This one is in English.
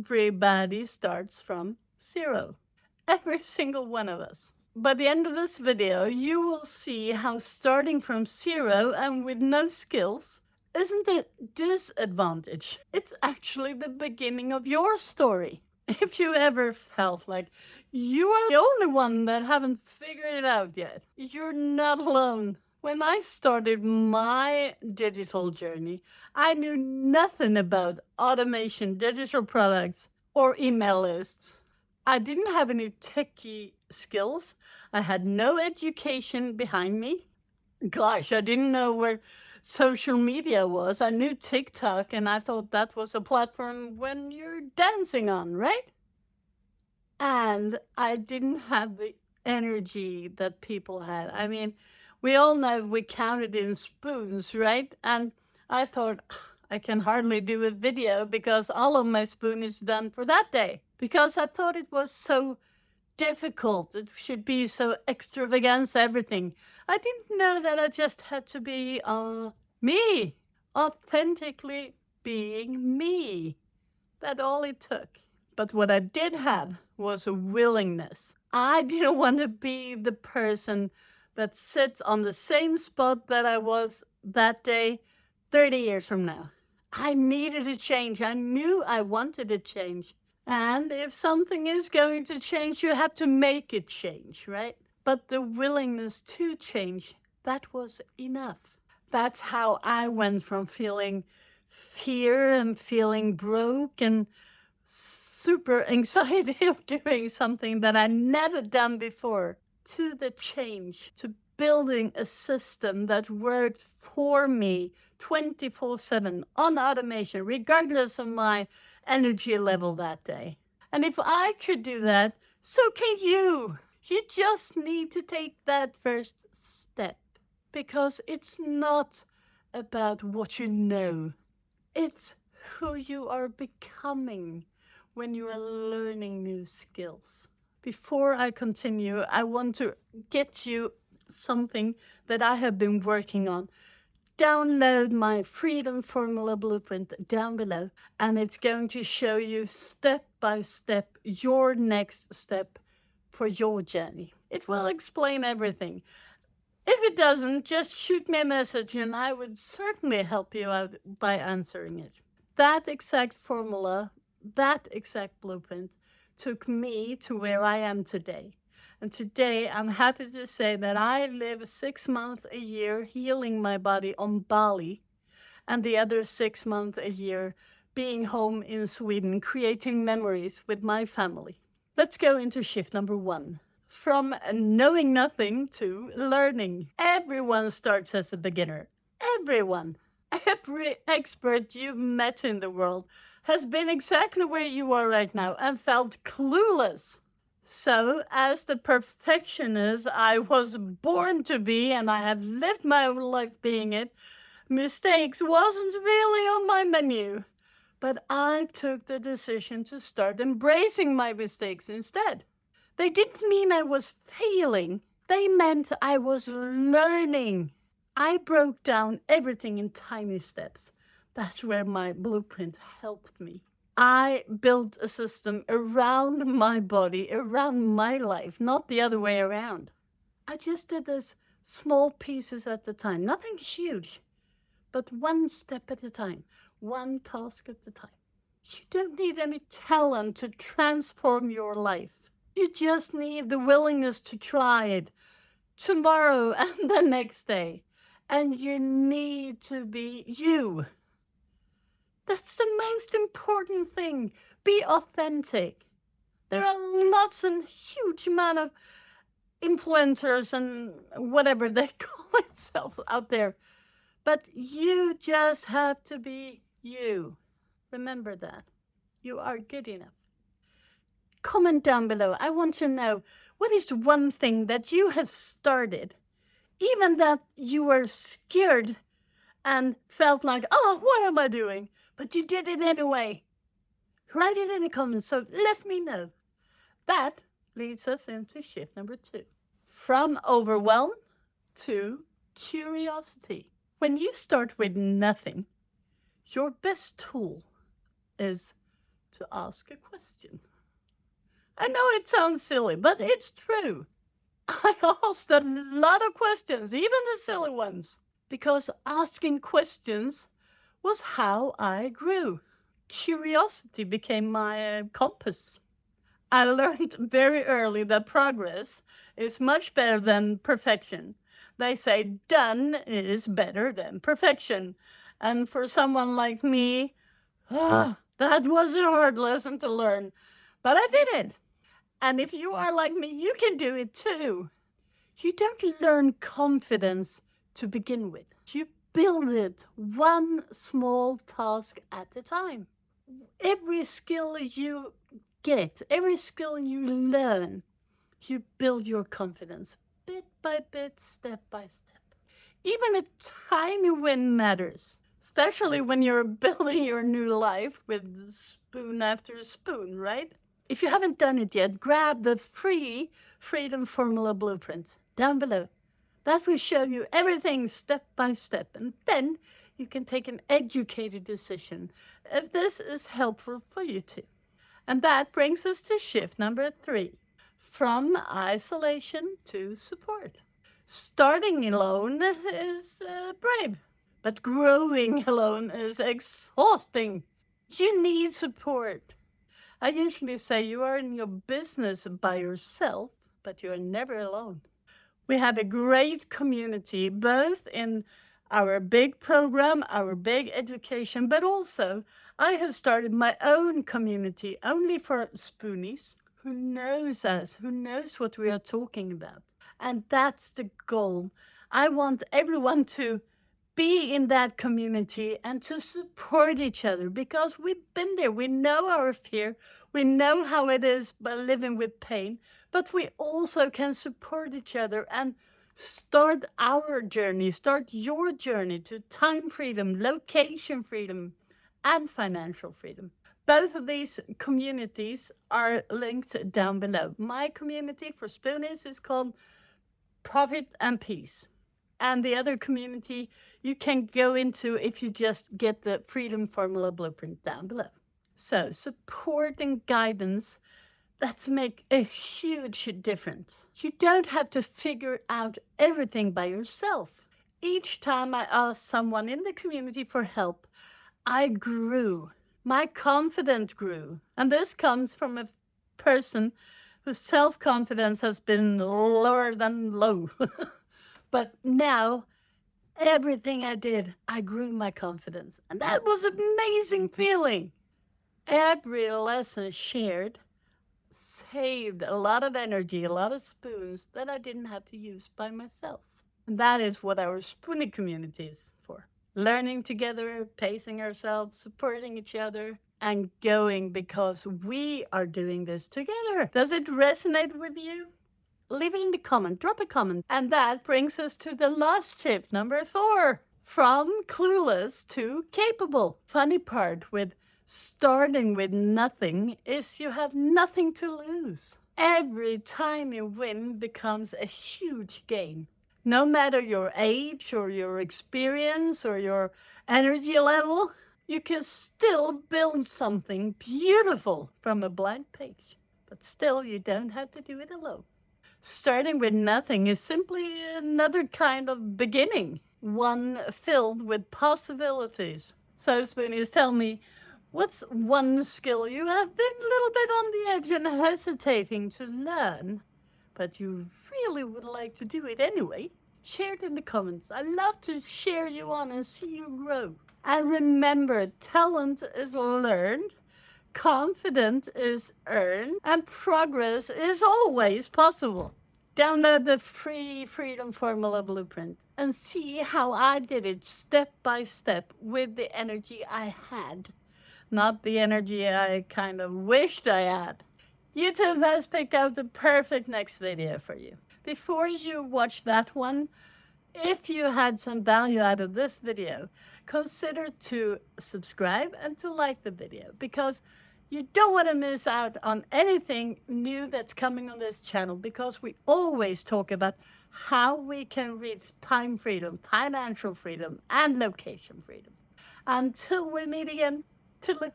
Everybody starts from zero. Every single one of us. By the end of this video, you will see how starting from zero and with no skills isn't a disadvantage. It's actually the beginning of your story. If you ever felt like you are the only one that haven't figured it out yet, you're not alone. When I started my digital journey, I knew nothing about automation, digital products, or email lists. I didn't have any techie skills. I had no education behind me. Gosh, I didn't know where social media was. I knew TikTok, and I thought that was a platform when you're dancing on, right? And I didn't have the energy that people had. I mean, we all know we counted in spoons, right? And I thought, I can hardly do a video because all of my spoon is done for that day. Because I thought it was so difficult. It should be so extravagance, everything. I didn't know that I just had to be me, authentically being me. That's all it took. But what I did have was a willingness. I didn't want to be the person that sits on the same spot that I was that day 30 years from now. I needed a change. I knew I wanted a change. And if something is going to change, you have to make it change, right? But the willingness to change, that was enough. That's how I went from feeling fear and feeling broke and super anxiety of doing something that I never done before to the change, to building a system that worked for me 24/7 on automation, regardless of my energy level that day. And if I could do that, so can you. You just need to take that first step because it's not about what you know, it's who you are becoming when you are learning new skills. Before I continue, I want to get you something that I have been working on. Download my Freedom Formula Blueprint down below, and it's going to show you step by step your next step for your journey. It will explain everything. If it doesn't, just shoot me a message and I would certainly help you out by answering it. That exact formula, that exact blueprint took me to where I am today. And today I'm happy to say that I live 6 months a year healing my body on Bali, and the other 6 months a year being home in Sweden, creating memories with my family. Let's go into shift number one. From knowing nothing to learning. Everyone starts as a beginner. Everyone. Every expert you've met in the world has been exactly where you are right now and felt clueless. So, as the perfectionist I was born to be, and I have lived my life being it, mistakes wasn't really on my menu. But I took the decision to start embracing my mistakes instead. They didn't mean I was failing, they meant I was learning. I broke down everything in tiny steps. That's where my blueprint helped me. I built a system around my body, around my life, not the other way around. I just did this small pieces at a time, nothing huge, but one step at a time, one task at a time. You don't need any talent to transform your life. You just need the willingness to try it tomorrow and the next day. And you need to be you. That's the most important thing. Be authentic. There are lots and huge amount of influencers and whatever they call themselves out there. But you just have to be you. Remember that. You are good enough. Comment down below. I want to know what is the one thing that you have started, even that you were scared and felt like, oh, what am I doing? But you did it anyway. Write it in the comments, so let me know. That leads us into shift number two. From overwhelm to curiosity. When you start with nothing, your best tool is to ask a question. I know it sounds silly, but it's true. I asked a lot of questions, even the silly ones, because asking questions was how I grew. Curiosity became my compass. I learned very early that progress is much better than perfection. They say done is better than perfection. And for someone like me, that was a hard lesson to learn. But I did it. And if you are like me, you can do it too. You don't learn confidence to begin with. You build it one small task at a time. Every skill you get, every skill you learn, you build your confidence bit by bit, step by step. Even a tiny win matters, especially when you're building your new life with spoon after spoon, right? If you haven't done it yet, grab the free Freedom Formula Blueprint down below. That will show you everything step by step, and then you can take an educated decision if this is helpful for you too. And that brings us to shift number 3, from isolation to support. Starting alone is brave, but growing alone is exhausting. You need support. I usually say you are in your business by yourself, but you are never alone. We have a great community, both in our big program, our big education, but also I have started my own community only for spoonies who knows us, who knows what we are talking about. And that's the goal. I want everyone to be in that community and to support each other because we've been there. We know our fear. We know how it is by living with pain, but we also can support each other and start our journey, start your journey to time freedom, location freedom, and financial freedom. Both of these communities are linked down below. My community for spoonies is called Profit and Peace. And the other community you can go into if you just get the Freedom Formula Blueprint down below. So, support and guidance, that's make a huge difference. You don't have to figure out everything by yourself. Each time I asked someone in the community for help, I grew. My confidence grew. And this comes from a person whose self-confidence has been lower than low. But now, everything I did, I grew my confidence. And that was an amazing feeling. Every lesson shared saved a lot of energy, a lot of spoons that I didn't have to use by myself. And that is what our spoonie community is for. Learning together, pacing ourselves, supporting each other, and going because we are doing this together. Does it resonate with you? Leave it in the comment, drop a comment. And that brings us to the last shift, number 4. From clueless to capable. Funny part with starting with nothing is you have nothing to lose. Every tiny win becomes a huge gain. No matter your age or your experience or your energy level, you can still build something beautiful from a blank page. But still, you don't have to do it alone. Starting with nothing is simply another kind of beginning, one filled with possibilities. So, Spoonies, tell me, what's one skill you have been a little bit on the edge and hesitating to learn, but you really would like to do it anyway? Share it in the comments. I love to share you on and see you grow. And remember, talent is learned, confidence is earned, and progress is always possible. Download the free Freedom Formula Blueprint and see how I did it step by step with the energy I had, not the energy I kind of wished I had. YouTube has picked out the perfect next video for you. Before you watch that one, if you had some value out of this video, consider to subscribe and to like the video because you don't want to miss out on anything new that's coming on this channel because we always talk about how we can reach time freedom, financial freedom, and location freedom. Until we meet again, toodaloo.